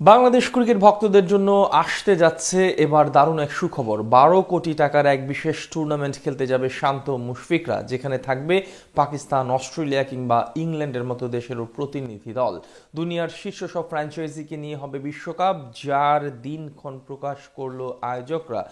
Bangladesh cricket ভক্তদের জন্য আসতে যাচ্ছে এবার দারুণ এক সুখবর। 12 কোটি টাকার এক বিশেষ টুর্নামেন্ট খেলতে যাবে শান্ত মুশফিকরা, যেখানে থাকবে পাকিস্তান, অস্ট্রেলিয়া কিংবা ইংল্যান্ডের মতো দেশেরও প্রতিনিধি দল। দুনিয়ার শীর্ষ সব ফ্র্যাঞ্চাইজিকে নিয়ে হবে বিশ্বকাপ, যার দিনক্ষণ প্রকাশ করলো আয়োজকরা।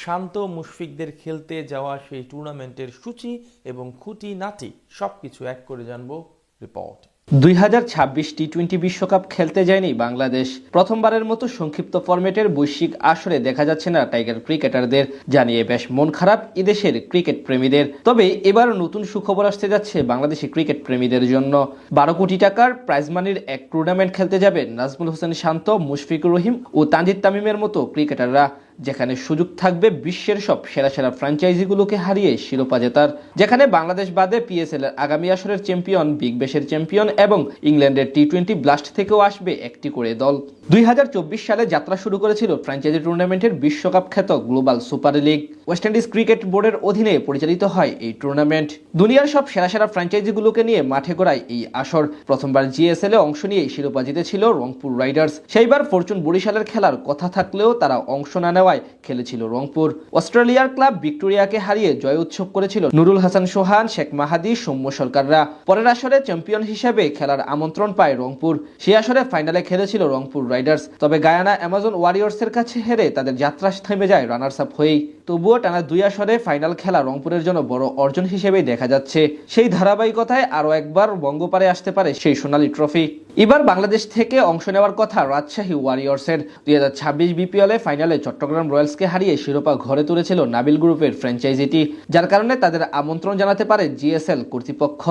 শান্ত মুশফিকদের খেলতে যাওয়া সেই টুর্নামেন্টের সূচি এবং খুঁটিনাটি সবকিছু এক করে জানবো রিপোর্ট। 2026 টি-20 বিশ্বকাপ খেলতে যায়নি বাংলাদেশ। প্রথমবারের মতো সংক্ষিপ্ত ফরম্যাটের বৈশ্বিক আসরে দেখা যাচ্ছে না টাইগার ক্রিকেটারদের, জানিয়ে বেশ মন খারাপ এদেশের ক্রিকেট প্রেমীদের। তবে এবার নতুন সুখবর আসতে যাচ্ছে বাংলাদেশি ক্রিকেট প্রেমীদের জন্য। 12 কোটি টাকার প্রাইজ মানির এক টুর্নামেন্ট খেলতে যাবে নাজমুল হোসেন শান্ত, মুশফিকুর রহিম ও তানজিদ তামিমের মতো ক্রিকেটাররা, যেখানে সুযোগ থাকবে বিশ্বের সব সেরা সেরা ফ্র্যাঞ্চাইজিগুলোকে হারিয়ে শিরোপা জেতার। যেখানে বাংলাদেশ বাদে পিএসএল এর আগামী আসরের চ্যাম্পিয়ন, বিগ ব্যাশের চ্যাম্পিয়ন এবং ইংল্যান্ডের টি-20 ব্লাস্ট থেকেও আসবে একটি করে দল। 2024 সালে যাত্রা শুরু করেছিল ফ্র্যাঞ্চাইজি টুর্নামেন্টের বিশ্বকাপ খ্যাত global super league. West Indies cricket বোর্ডের অধীনে পরিচালিত হয় এই টুর্নামেন্ট। দুনিয়ার সব সেরা সেরা ফ্র্যাঞ্চাইজিগুলোকে নিয়ে মাঠে গড়ায় এই আসর। প্রথমবার জিএসএল এ অংশ নিয়ে শিরোপা জিতেছিল রংপুর রাইডার্স। সেইবার ফরচুন বরিশালের খেলার কথা থাকলেও তারা অংশ না নেওয়ায় খেলেছিল রংপুর। অস্ট্রেলিয়ার ক্লাব ভিক্টোরিয়াকে হারিয়ে জয় উৎসব করেছিল নুরুল হাসান সোহান, শেখ মাহাদি, সৌম্য সরকাররা। পরের আসরে চ্যাম্পিয়ন হিসেবে খেলার আমন্ত্রণ পায় রংপুর। সেই আসরে ফাইনালে খেলেছিল রংপুর রাইডার্স। তবে গায়ানা অ্যামাজন ওয়ারিয়র্সের কাছে হেরে তাদের যাত্রা থেমে যায় রানার্স আপ হয়েই। তবুও টানা 2 আসরে ফাইনাল খেলা রংপুরের জন্য বড় অর্জন হিসেবেই দেখা যাচ্ছে। সেই ধারাবাহিকতায় আরও একবার বঙ্গপারে আসতে পারে সেই সোনালী ট্রফি। এবার বাংলাদেশ থেকে অংশ নেওয়ার কথা রাজশাহী ওয়ারিয়র্সের। 2026 বিপিএল এ ফাইনালে চট্টগ্রাম রয়্যালসকে হারিয়ে শিরোপা ঘরে তুলেছিল নাবিল গ্রুপের ফ্র্যাঞ্চাইজিটি, যার কারণে তাদের আমন্ত্রণ জানাতে পারে জিএসএল কর্তৃপক্ষ।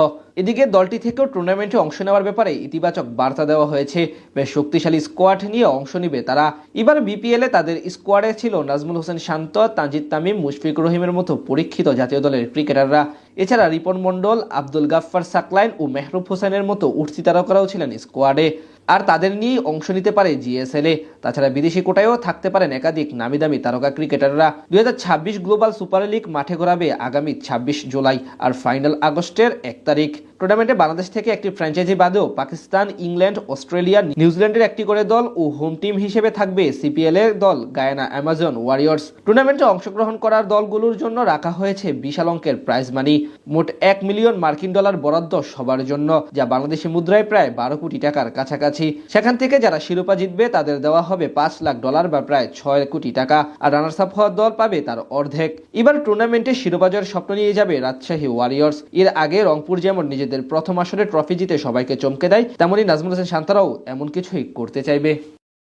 এদিকে দলটি থেকেও টুর্নামেন্টে অংশ নেওয়ার ব্যাপারে ইতিবাচক বার্তা দেওয়া হয়েছে। বেশ শক্তিশালী স্কোয়াড নিয়ে অংশ নিবে তারা। এবার বিপিএল এ তাদের স্কোয়াডে ছিল নাজমুল হোসেন শান্ত, তানজিদ তামিম, মুশফিকুর রহিমের মতো পরীক্ষিত জাতীয় দলের ক্রিকেটাররা। এছাড়া রিপন মন্ডল, আব্দুল গাফফার সাকলাইন ও মেহরুব হোসেনের মতো উঠতি তারকারাও ছিলেন স্কোয়াডে। আর তাদের নিয়েই অংশ নিতে পারে জিএসএল এ। তাছাড়া বিদেশি কোটায়ও থাকতে পারেন একাধিক নামি দামি তারকা ক্রিকেটাররা। 2026 গ্লোবাল সুপার লিগ মাঠে গড়াবে আগামী 26 জুলাই, আর ফাইনাল আগস্টের 1 তারিখ। টুর্নামেন্টে বাংলাদেশ থেকে একটি ফ্র্যাঞ্চাইজি বাদেও পাকিস্তান, ইংল্যান্ড, অস্ট্রেলিয়া, নিউজিল্যান্ডের একটি করে দল ও হোম টিম হিসেবে থাকবে সিপিএল এর দল গায়ানা অ্যামাজন ওয়ারিয়র্স। টুর্নামেন্টে অংশগ্রহণ করার দলগুলোর জন্য রাখা হয়েছে বিশাল অঙ্কের প্রাইজ মানি। মোট $1 মিলিয়ন বরাদ্দ সবার জন্য, যা বাংলাদেশি মুদ্রায় প্রায় 12 কোটি টাকার কাছাকাছি। সেখান থেকে যারা শিরোপা জিতবে তাদের দেওয়া হবে $5 লাখ বা প্রায় 6 কোটি টাকা, আর রানার্স আপ হওয়ার দল পাবে তার অর্ধেক। এবার টুর্নামেন্টে শিরোপা জয়ের স্বপ্ন নিয়ে যাবে রাজশাহী ওয়ারিয়র্স। এর আগে রংপুর যেমন নিজেদের প্রথম আসরে ট্রফি জিতে সবাইকে চমকে দেয়, তেমনি নাজমুল হোসেন শান্তরাও এমন কিছুই করতে চাইবে।